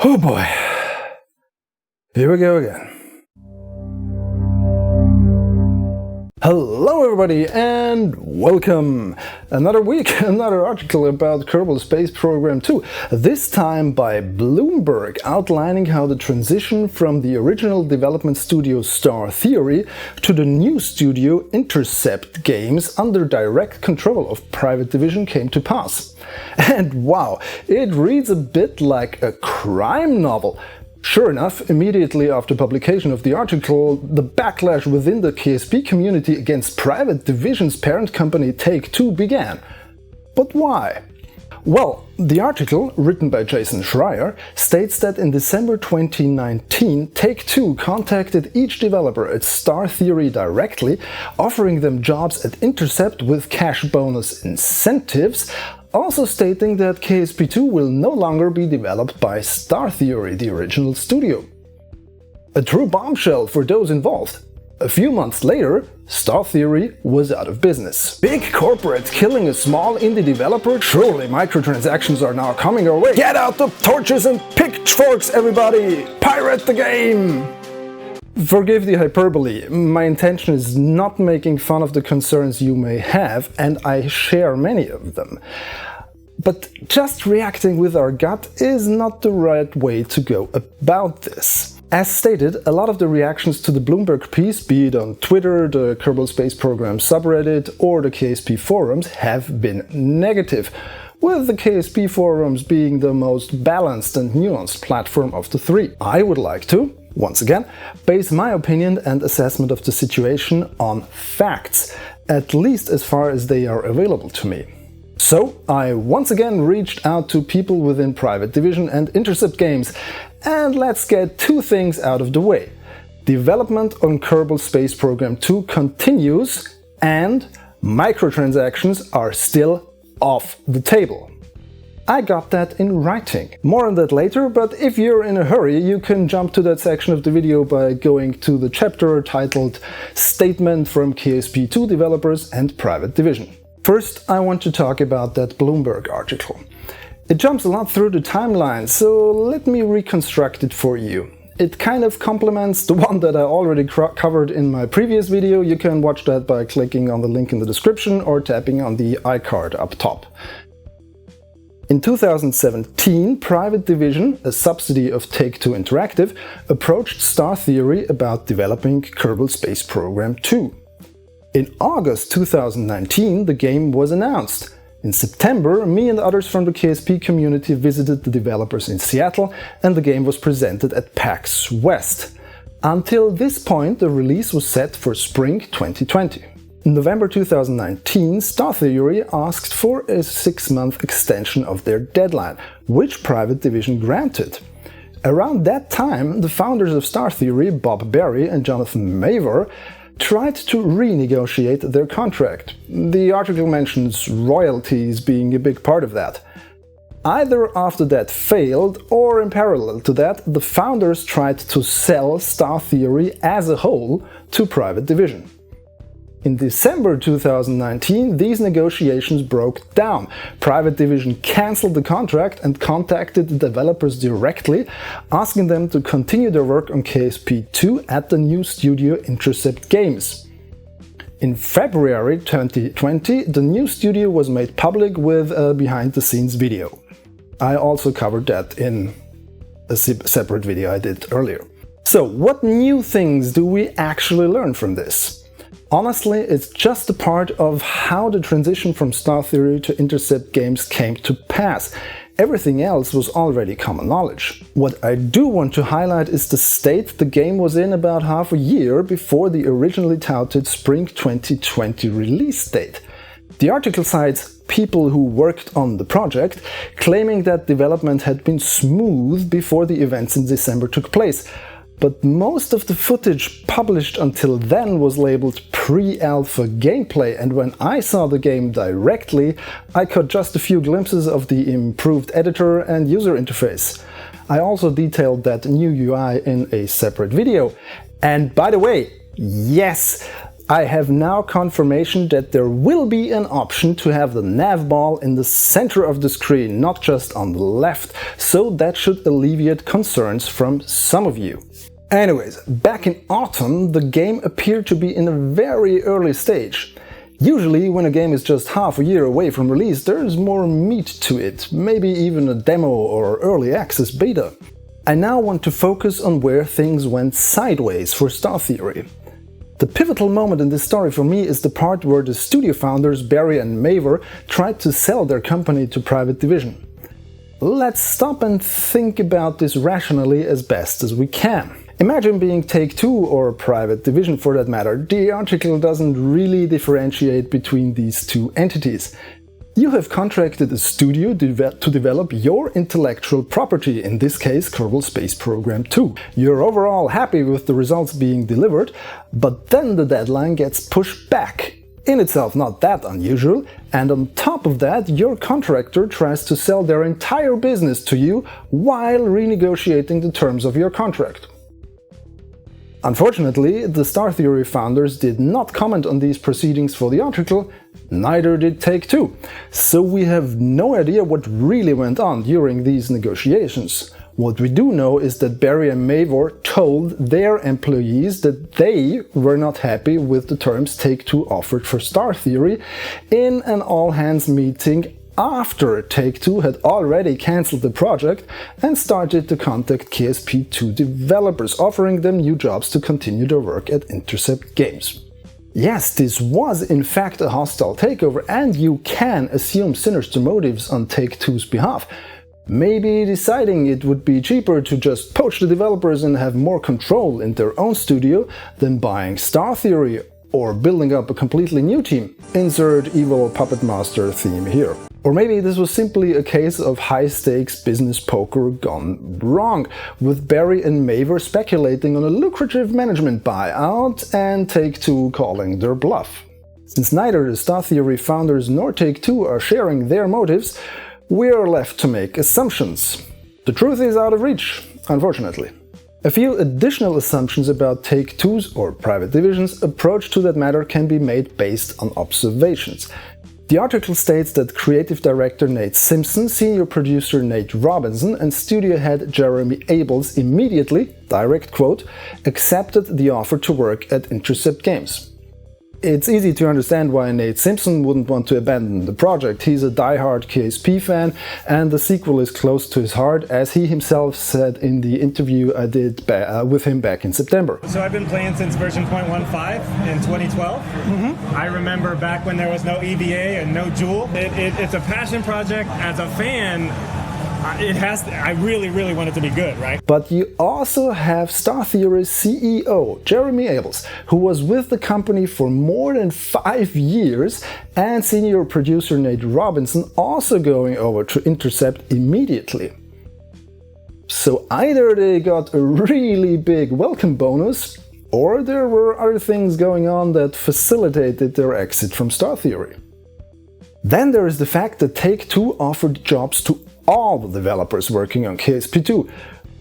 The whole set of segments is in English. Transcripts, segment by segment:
Oh boy, here we go again. Hello everybody and welcome! Another week, another article about Kerbal Space Program 2, this time by Bloomberg, outlining how the transition from the original development studio Star Theory to the new studio Intercept Games under direct control of Private Division came to pass. And wow, it reads a bit like a crime novel. Sure enough, immediately after publication of the article, the backlash within the KSP community against Private Division's parent company Take-Two began. But why? Well, the article, written by Jason Schreier, states that in December 2019, Take-Two contacted each developer at Star Theory directly, offering them jobs at Intercept with cash bonus incentives, also stating that KSP2 will no longer be developed by Star Theory, the original studio. A true bombshell for those involved. A few months later, Star Theory was out of business. Big corporates killing a small indie developer? Surely microtransactions are now coming our way. Get out the torches and pitchforks, everybody! Pirate the game! Forgive the hyperbole, my intention is not making fun of the concerns you may have, and I share many of them. But just reacting with our gut is not the right way to go about this. As stated, a lot of the reactions to the Bloomberg piece, be it on Twitter, the Kerbal Space Program subreddit, or the KSP forums, have been negative, with the KSP forums being the most balanced and nuanced platform of the three. I would like to, once again, base my opinion and assessment of the situation on facts, at least as far as they are available to me. So I once again reached out to people within Private Division and Intercept Games, and let's get two things out of the way. Development on Kerbal Space Program 2 continues, and microtransactions are still off the table. I got that in writing. More on that later, but if you're in a hurry, you can jump to that section of the video by going to the chapter titled Statement from KSP2 Developers and Private Division. First, I want to talk about that Bloomberg article. It jumps a lot through the timeline, so let me reconstruct it for you. It kind of complements the one that I already covered in my previous video. You can watch that by clicking on the link in the description or tapping on the iCard up top. In 2017, Private Division, a subsidiary of Take-Two Interactive, approached Star Theory about developing Kerbal Space Program 2. In August 2019, the game was announced. In September, me and others from the KSP community visited the developers in Seattle, and the game was presented at PAX West. Until this point, the release was set for spring 2020. In November 2019, Star Theory asked for a 6-month extension of their deadline, which Private Division granted. Around that time, the founders of Star Theory, Bob Berry and Jonathan Mavor, tried to renegotiate their contract. The article mentions royalties being a big part of that. Either after that failed, or in parallel to that, the founders tried to sell Star Theory as a whole to Private Division. In December 2019, these negotiations broke down. Private Division cancelled the contract and contacted the developers directly, asking them to continue their work on KSP2 at the new studio Intercept Games. In February 2020, the new studio was made public with a behind-the-scenes video. I also covered that in a separate video I did earlier. So, what new things do we actually learn from this? Honestly, it's just a part of how the transition from Star Theory to Intercept Games came to pass. Everything else was already common knowledge. What I do want to highlight is the state the game was in about half a year before the originally touted spring 2020 release date. The article cites people who worked on the project, claiming that development had been smooth before the events in December took place. But most of the footage published until then was labeled pre-alpha gameplay, and when I saw the game directly, I caught just a few glimpses of the improved editor and user interface. I also detailed that new UI in a separate video. And by the way, yes, I have now confirmation that there will be an option to have the nav ball in the center of the screen, not just on the left, so that should alleviate concerns from some of you. Anyways, back in autumn, the game appeared to be in a very early stage. Usually, when a game is just half a year away from release, there's more meat to it, maybe even a demo or early access beta. I now want to focus on where things went sideways for Star Theory. The pivotal moment in this story for me is the part where the studio founders Barry and Maver tried to sell their company to Private Division. Let's stop and think about this rationally as best as we can. Imagine being Take-Two or Private Division for that matter. The article doesn't really differentiate between these two entities. You have contracted a studio to develop your intellectual property, in this case Kerbal Space Program 2. You're overall happy with the results being delivered, but then the deadline gets pushed back. In itself not that unusual, and on top of that your contractor tries to sell their entire business to you while renegotiating the terms of your contract. Unfortunately, the Star Theory founders did not comment on these proceedings for the article, neither did Take-Two, so we have no idea what really went on during these negotiations. What we do know is that Barry and Maver told their employees that they were not happy with the terms Take-Two offered for Star Theory in an all-hands meeting after Take-Two had already cancelled the project and started to contact KSP2 developers, offering them new jobs to continue their work at Intercept Games. Yes, this was in fact a hostile takeover, and you can assume sinister motives on Take-Two's behalf. Maybe deciding it would be cheaper to just poach the developers and have more control in their own studio than buying Star Theory or building up a completely new team. Insert evil puppet master theme here. Or maybe this was simply a case of high-stakes business poker gone wrong, with Barry and Maver speculating on a lucrative management buyout and Take-Two calling their bluff. Since neither the Star Theory founders nor Take-Two are sharing their motives, we are left to make assumptions. The truth is out of reach, unfortunately. A few additional assumptions about Take-Two's or Private Division's approach to that matter can be made based on observations. The article states that creative director Nate Simpson, senior producer Nate Robinson and studio head Jeremy Abels immediately, direct quote, accepted the offer to work at Intercept Games. It's easy to understand why Nate Simpson wouldn't want to abandon the project. He's a die-hard KSP fan and the sequel is close to his heart, as he himself said in the interview I did with him back in September. So I've been playing since version 0.15 in 2012. I remember back when there was no EVA and no Joule. It's a passion project. As a fan, I really want it to be good, right? But you also have Star Theory's CEO, Jeremy Abels, who was with the company for more than 5 years, and senior producer Nate Robinson also going over to Intercept immediately. So either they got a really big welcome bonus, or there were other things going on that facilitated their exit from Star Theory. Then there is the fact that Take-Two offered jobs to all the developers working on KSP2,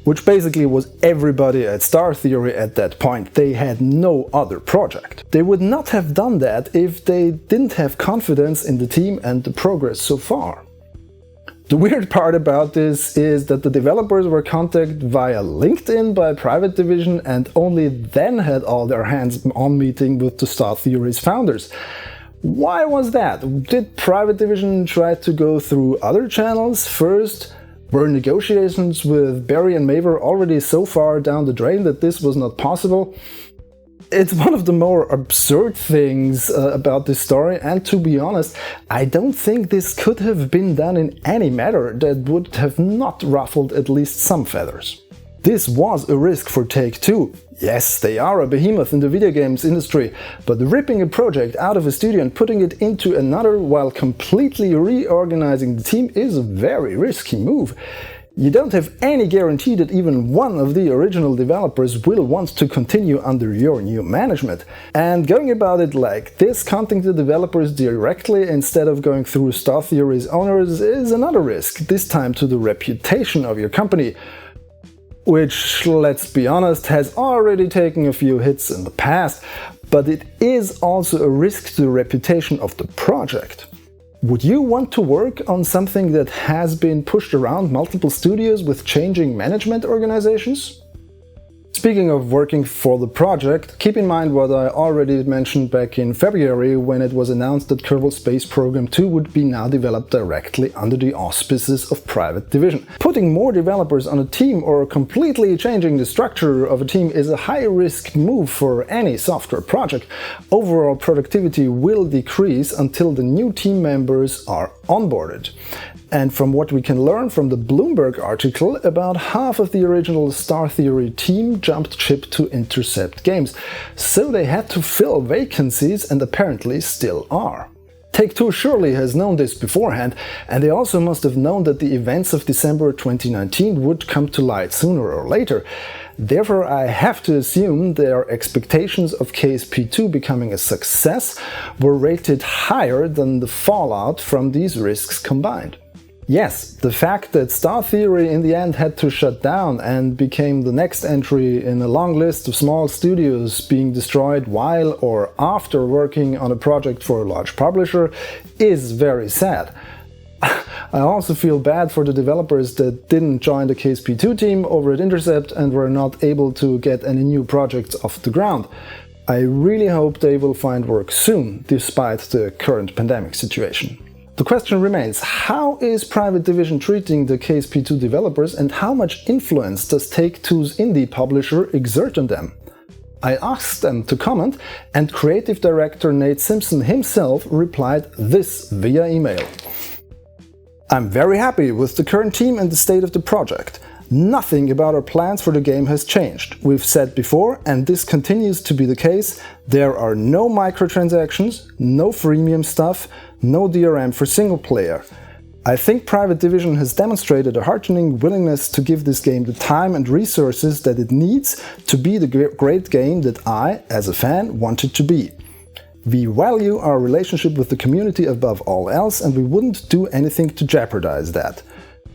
which basically was everybody at Star Theory at that point. They had no other project. They would not have done that if they didn't have confidence in the team and the progress so far. The weird part about this is that the developers were contacted via LinkedIn by Private Division and only then had all their hands-on meeting with the Star Theory's founders. Why was that? Did Private Division try to go through other channels first? Were negotiations with Barry and Maver already so far down the drain that this was not possible? It's one of the more absurd things about this story, and to be honest, I don't think this could have been done in any manner that would have not ruffled at least some feathers. This was a risk for Take-Two. Yes, they are a behemoth in the video games industry, but ripping a project out of a studio and putting it into another while completely reorganizing the team is a very risky move. You don't have any guarantee that even one of the original developers will want to continue under your new management. And going about it like this, contacting the developers directly instead of going through Star Theory's owners, is another risk, this time to the reputation of your company. which, let's be honest, has already taken a few hits in the past, but it is also a risk to the reputation of the project. Would you want to work on something that has been pushed around multiple studios with changing management organizations? Speaking of working for the project, keep in mind what I already mentioned back in February when it was announced that Kerbal Space Program 2 would be now developed directly under the auspices of Private Division. Putting more developers on a team or completely changing the structure of a team is a high-risk move for any software project. Overall productivity will decrease until the new team members are onboarded. And from what we can learn from the Bloomberg article, about half of the original Star Theory team jumped ship to Intercept Games, so they had to fill vacancies and apparently still are. Take-Two surely has known this beforehand, and they also must have known that the events of December 2019 would come to light sooner or later. Therefore, I have to assume their expectations of KSP2 becoming a success were rated higher than the fallout from these risks combined. Yes, the fact that Star Theory in the end had to shut down and became the next entry in a long list of small studios being destroyed while or after working on a project for a large publisher is very sad. I also feel bad for the developers that didn't join the KSP2 team over at Intercept and were not able to get any new projects off the ground. I really hope they will find work soon, despite the current pandemic situation. The question remains, how is Private Division treating the KSP2 developers and how much influence does Take-Two's indie publisher exert on them? I asked them to comment, and creative director Nate Simpson himself replied this via email. I'm very happy with the current team and the state of the project. Nothing about our plans for the game has changed. We've said before, and this continues to be the case, there are no microtransactions, no freemium stuff, no DRM for single player. I think Private Division has demonstrated a heartening willingness to give this game the time and resources that it needs to be the great game that I, as a fan, want it to be. We value our relationship with the community above all else, and we wouldn't do anything to jeopardize that.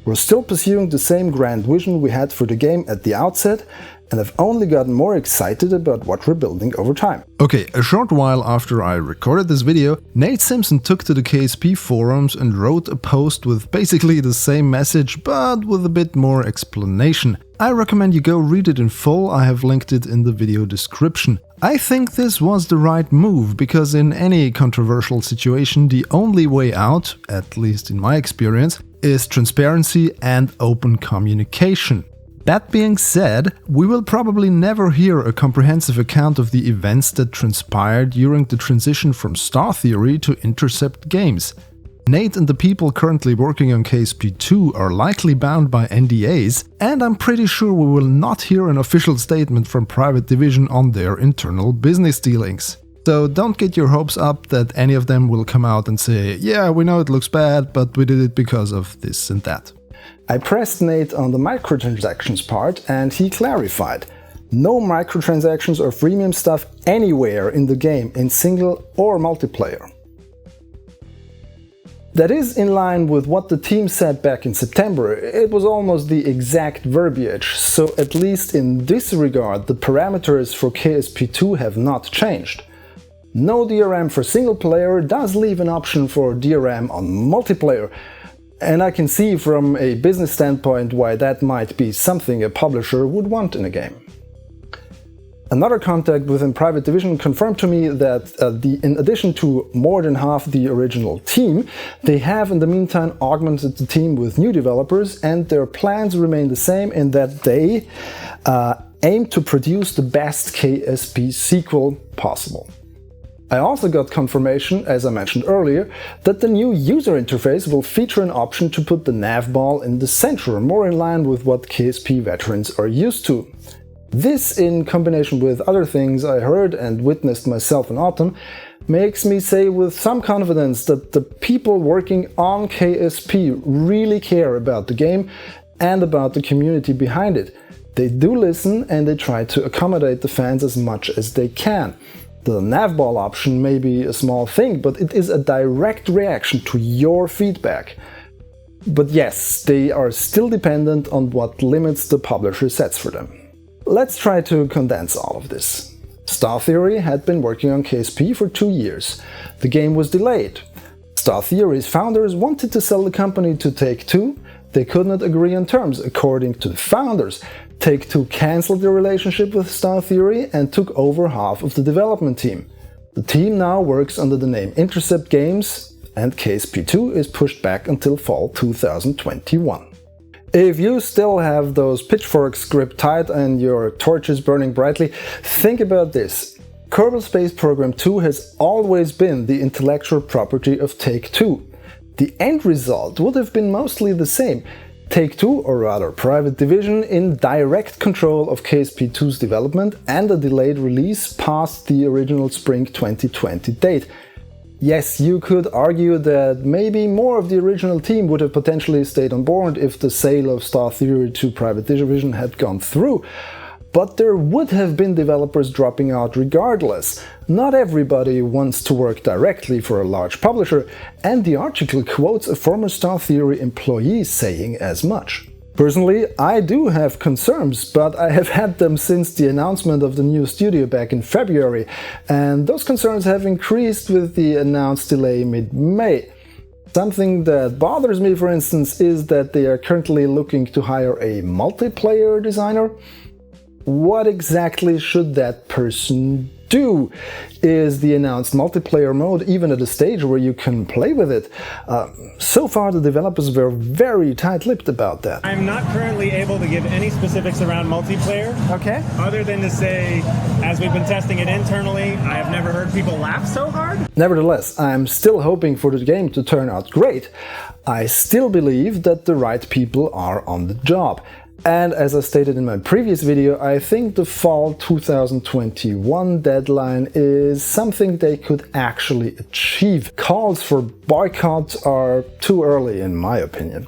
We're still pursuing the same grand vision we had for the game at the outset, and I've only gotten more excited about what we're building over time. Okay, a short while after I recorded this video, Nate Simpson took to the KSP forums and wrote a post with basically the same message, but with a bit more explanation. I recommend you go read it in full, I have linked it in the video description. I think this was the right move, because in any controversial situation, the only way out, at least in my experience, is transparency and open communication. That being said, we will probably never hear a comprehensive account of the events that transpired during the transition from Star Theory to Intercept Games. Nate and the people currently working on KSP2 are likely bound by NDAs, and I'm pretty sure we will not hear an official statement from Private Division on their internal business dealings. So don't get your hopes up that any of them will come out and say, yeah, we know it looks bad, but we did it because of this and that. I pressed Nate on the microtransactions part and he clarified. No microtransactions or freemium stuff anywhere in the game, in single or multiplayer. That is in line with what the team said back in September. It was almost the exact verbiage, so at least in this regard the parameters for KSP2 have not changed. No DRM for single player does leave an option for DRM on multiplayer, and I can see from a business standpoint why that might be something a publisher would want in a game. Another contact within Private Division confirmed to me that in addition to more than half the original team, they have in the meantime augmented the team with new developers, and their plans remain the same in that they aim to produce the best KSP sequel possible. I also got confirmation, as I mentioned earlier, that the new user interface will feature an option to put the nav ball in the center, more in line with what KSP veterans are used to. This, in combination with other things I heard and witnessed myself in autumn, makes me say with some confidence that the people working on KSP really care about the game and about the community behind it. They do listen and they try to accommodate the fans as much as they can. The navball option may be a small thing, but it is a direct reaction to your feedback. But yes, they are still dependent on what limits the publisher sets for them. Let's try to condense all of this. Star Theory had been working on KSP for 2 years. The game was delayed. Star Theory's founders wanted to sell the company to Take-Two. They could not agree on terms. According to the founders, Take-Two cancelled their relationship with Star Theory and took over half of the development team. The team now works under the name Intercept Games, and KSP2 is pushed back until fall 2021. If you still have those pitchforks gripped tight and your torches burning brightly, think about this. Kerbal Space Program 2 has always been the intellectual property of Take-Two. The end result would have been mostly the same. Take-Two, or rather Private Division, in direct control of KSP2's development and a delayed release past the original spring 2020 date. Yes, you could argue that maybe more of the original team would have potentially stayed on board if the sale of Star Theory to Private Division had gone through, but there would have been developers dropping out regardless. Not everybody wants to work directly for a large publisher, and the article quotes a former Star Theory employee saying as much. Personally, I do have concerns, but I have had them since the announcement of the new studio back in February, and those concerns have increased with the announced delay mid-May. Something that bothers me, for instance, is that they are currently looking to hire a multiplayer designer. What exactly should that person do? Is the announced multiplayer mode even at a stage where you can play with it? So far the developers were very tight-lipped about that. I'm not currently able to give any specifics around multiplayer. Okay. Other than to say, as we've been testing it internally, I have never heard people laugh so hard. Nevertheless, I'm still hoping for the game to turn out great. I still believe that the right people are on the job. And as I stated in my previous video, I think the fall 2021 deadline is something they could actually achieve. Calls for boycott are too early, in my opinion.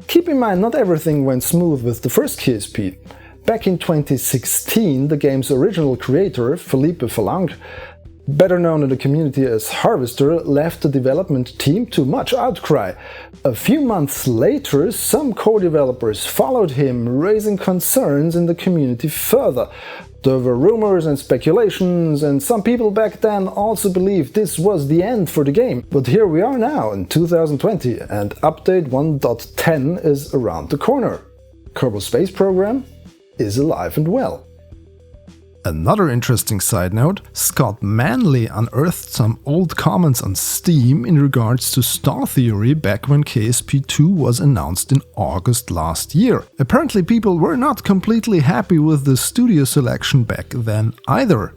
Keep in mind, not everything went smooth with the first KSP. Back in 2016, the game's original creator, Philippe Falang, better known in the community as Harvester, left the development team to much outcry. A few months later, some co-developers followed him, raising concerns in the community further. There were rumors and speculations, and some people back then also believed this was the end for the game. But here we are now in 2020, and update 1.10 is around the corner. Kerbal Space Program is alive and well. Another interesting side note, Scott Manley unearthed some old comments on Steam in regards to Star Theory back when KSP2 was announced in August last year. Apparently people were not completely happy with the studio selection back then either.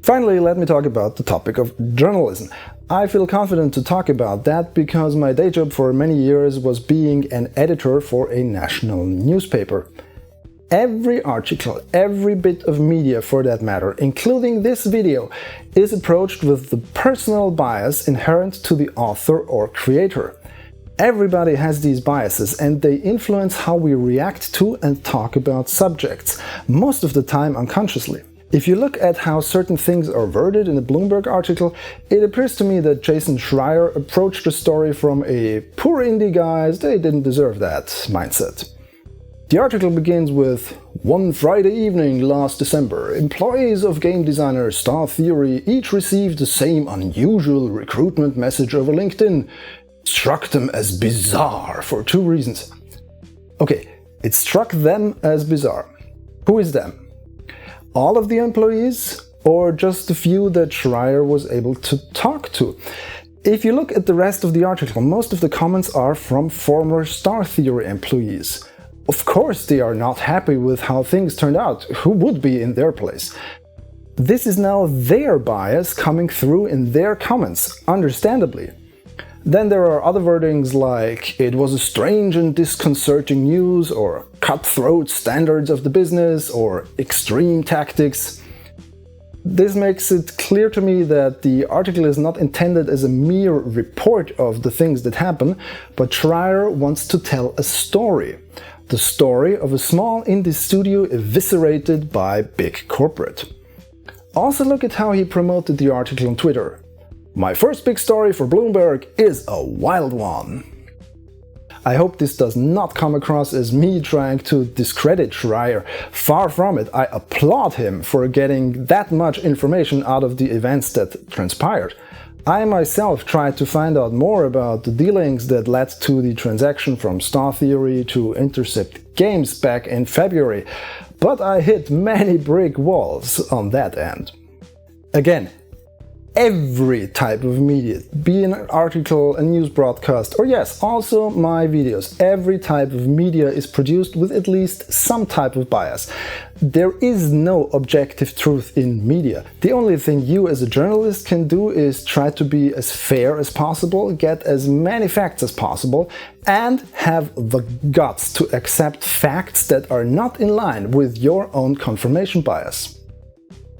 Finally, let me talk about the topic of journalism. I feel confident to talk about that because my day job for many years was being an editor for a national newspaper. Every article, every bit of media for that matter, including this video, is approached with the personal bias inherent to the author or creator. Everybody has these biases and they influence how we react to and talk about subjects, most of the time unconsciously. If you look at how certain things are worded in a Bloomberg article, it appears to me that Jason Schreier approached the story from a "poor indie guys, they didn't deserve that" mindset. The article begins with, "One Friday evening last December, employees of game designer Star Theory each received the same unusual recruitment message over LinkedIn. It struck them as bizarre for 2 reasons." Okay, it struck them as bizarre. Who is them? All of the employees, or just the few that Schreier was able to talk to? If you look at the rest of the article, most of the comments are from former Star Theory employees. Of course they are not happy with how things turned out. Who would be in their place? This is now their bias coming through in their comments, understandably. Then there are other wordings like "it was a strange and disconcerting news" or "cutthroat standards of the business" or "extreme tactics." This makes it clear to me that the article is not intended as a mere report of the things that happen, but Schreier wants to tell a story. The story of a small indie studio eviscerated by big corporate. Also look at how he promoted the article on Twitter. "My first big story for Bloomberg is a wild one." I hope this does not come across as me trying to discredit Schreier. Far from it, I applaud him for getting that much information out of the events that transpired. I myself tried to find out more about the dealings that led to the transaction from Star Theory to Intercept Games back in February, but I hit many brick walls on that end. Again, every type of media, be an article, a news broadcast, or yes, also my videos, every type of media is produced with at least some type of bias. There is no objective truth in media. The only thing you as a journalist can do is try to be as fair as possible, get as many facts as possible, and have the guts to accept facts that are not in line with your own confirmation bias.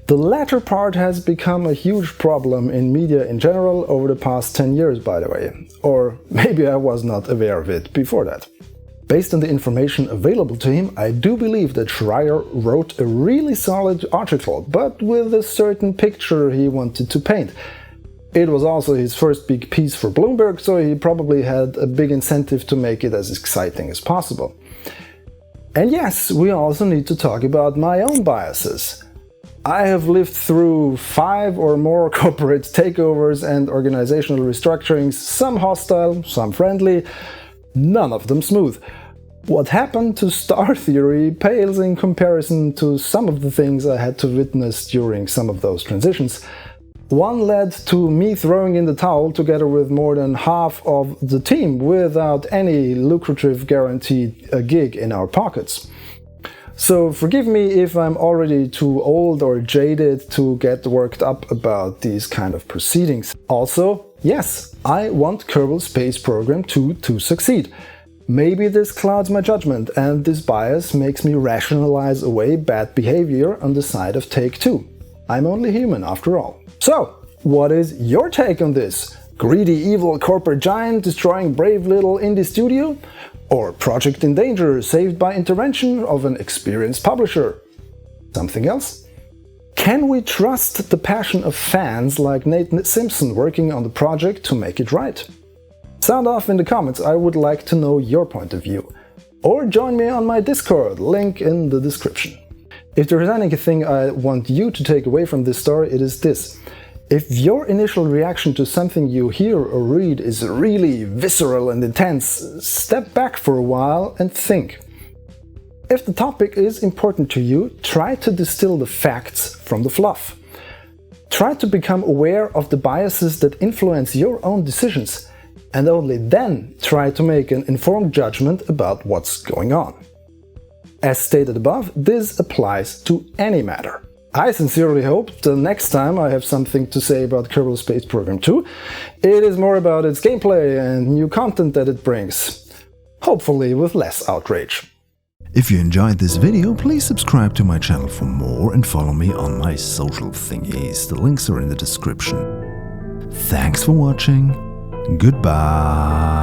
The latter part has become a huge problem in media in general over the past 10 years, by the way. Or maybe I was not aware of it before that. Based on the information available to him, I do believe that Schreier wrote a really solid article, but with a certain picture he wanted to paint. It was also his first big piece for Bloomberg, so he probably had a big incentive to make it as exciting as possible. And yes, we also need to talk about my own biases. I have lived through 5 or more corporate takeovers and organizational restructurings, some hostile, some friendly, none of them smooth. What happened to Star Theory pales in comparison to some of the things I had to witness during some of those transitions. One led to me throwing in the towel together with more than half of the team without any lucrative guaranteed gig in our pockets. So forgive me if I'm already too old or jaded to get worked up about these kind of proceedings. Also, yes, I want Kerbal Space Program 2 to succeed. Maybe this clouds my judgment and this bias makes me rationalize away bad behavior on the side of Take-Two. I'm only human after all. So, what is your take on this? Greedy evil corporate giant destroying brave little indie studio? Or project in danger saved by intervention of an experienced publisher? Something else? Can we trust the passion of fans like Nate Simpson working on the project to make it right? Sound off in the comments, I would like to know your point of view. Or join me on my Discord, link in the description. If there is anything I want you to take away from this story, it is this. If your initial reaction to something you hear or read is really visceral and intense, step back for a while and think. If the topic is important to you, try to distill the facts from the fluff. Try to become aware of the biases that influence your own decisions, and only then try to make an informed judgment about what's going on. As stated above, this applies to any matter. I sincerely hope the next time I have something to say about Kerbal Space Program 2, it is more about its gameplay and new content that it brings. Hopefully with less outrage. If you enjoyed this video, please subscribe to my channel for more and follow me on my social thingies. The links are in the description. Thanks for watching. Goodbye.